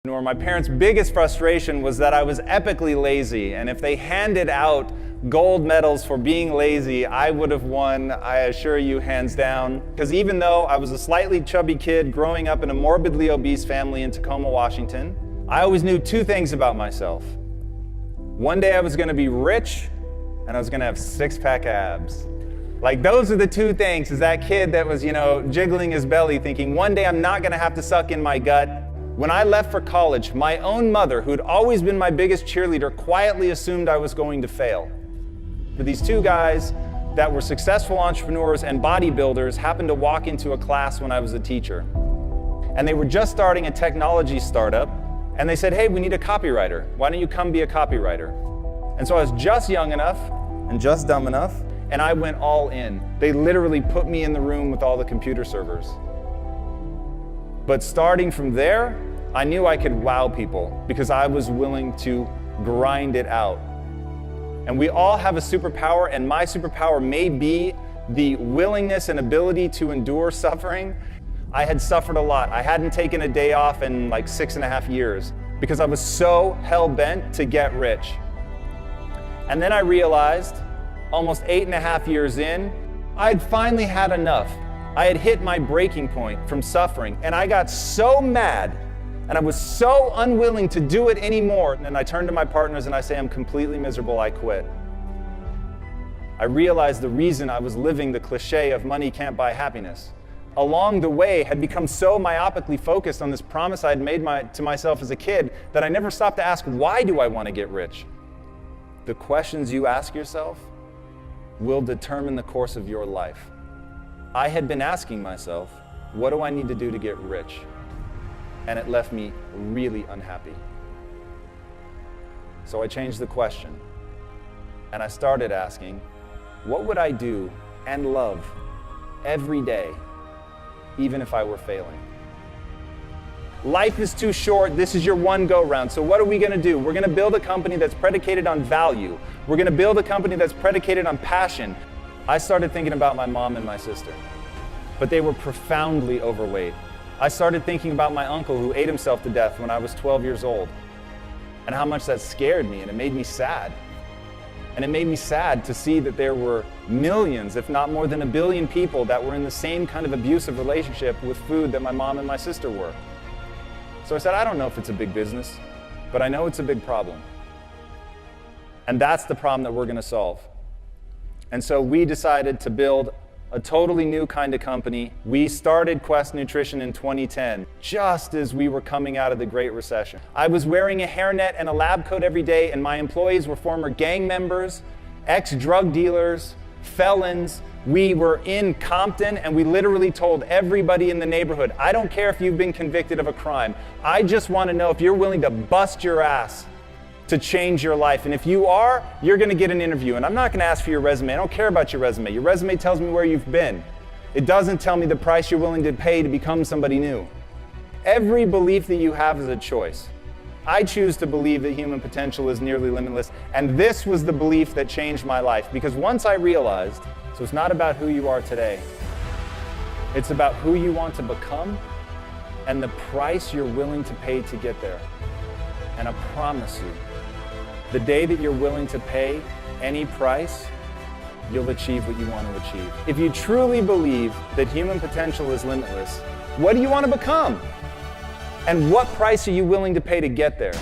My parents' biggest frustration was that I was epically lazy, and if they handed out gold medals for being lazy, I would have won, I assure you, hands down. Because even though I was a slightly chubby kid growing up in a morbidly obese family in Tacoma, Washington, I always knew two things about myself. One day I was going to be rich, and I was going to have six-pack abs. Like, those are the two things, as that kid that was, jiggling his belly thinking, one day I'm not going to have to suck in my gut. When I left for college, my own mother, who'd always been my biggest cheerleader, quietly assumed I was going to fail. But these two guys that were successful entrepreneurs and bodybuilders happened to walk into a class when I was a teacher. And they were just starting a technology startup, and they said, hey, we need a copywriter. Why don't you come be a copywriter? And so I was just young enough and just dumb enough, and I went all in. They literally put me in the room with all the computer servers. But starting from there, I knew I could wow people because I was willing to grind it out. And we all have a superpower, and my superpower may be the willingness and ability to endure suffering. I had suffered a lot. I hadn't taken a day off in like 6.5 years because I was so hell-bent to get rich. And then I realized, almost 8.5 years in, I'd finally had enough. I had hit my breaking point from suffering, and I got so mad, and I was so unwilling to do it anymore. And I turned to my partners and I say, I'm completely miserable, I quit. I realized the reason I was living the cliche of money can't buy happiness. Along the way, had become so myopically focused on this promise I had made to myself as a kid that I never stopped to ask, why do I want to get rich? The questions you ask yourself will determine the course of your life. I had been asking myself, what do I need to do to get rich? And it left me really unhappy. So I changed the question, and I started asking, what would I do and love every day, even if I were failing? Life is too short. This is your one go-round. So what are we going to do? We're going to build a company that's predicated on value. We're going to build a company that's predicated on passion. I started thinking about my mom and my sister, but they were profoundly overweight. I started thinking about my uncle who ate himself to death when I was 12 years old, and how much that scared me, and it made me sad. And it made me sad to see that there were millions, if not more than 1 billion people that were in the same kind of abusive relationship with food that my mom and my sister were. So I said, I don't know if it's a big business, but I know it's a big problem. And that's the problem that we're going to solve. And so we decided to build a totally new kind of company. We started Quest Nutrition in 2010, just as we were coming out of the Great Recession. I was wearing a hairnet and a lab coat every day, and my employees were former gang members, ex-drug dealers, felons. We were in Compton, and we literally told everybody in the neighborhood, I don't care if you've been convicted of a crime. I just want to know if you're willing to bust your ass to change your life. And if you are, you're going to get an interview. And I'm not going to ask for your resume. I don't care about your resume. Your resume tells me where you've been. It doesn't tell me the price you're willing to pay to become somebody new. Every belief that you have is a choice. I choose to believe that human potential is nearly limitless. And this was the belief that changed my life. Because once I realized, so it's not about who you are today. It's about who you want to become and the price you're willing to pay to get there. And I promise you, the day that you're willing to pay any price, you'll achieve what you want to achieve. If you truly believe that human potential is limitless, what do you want to become? And what price are you willing to pay to get there?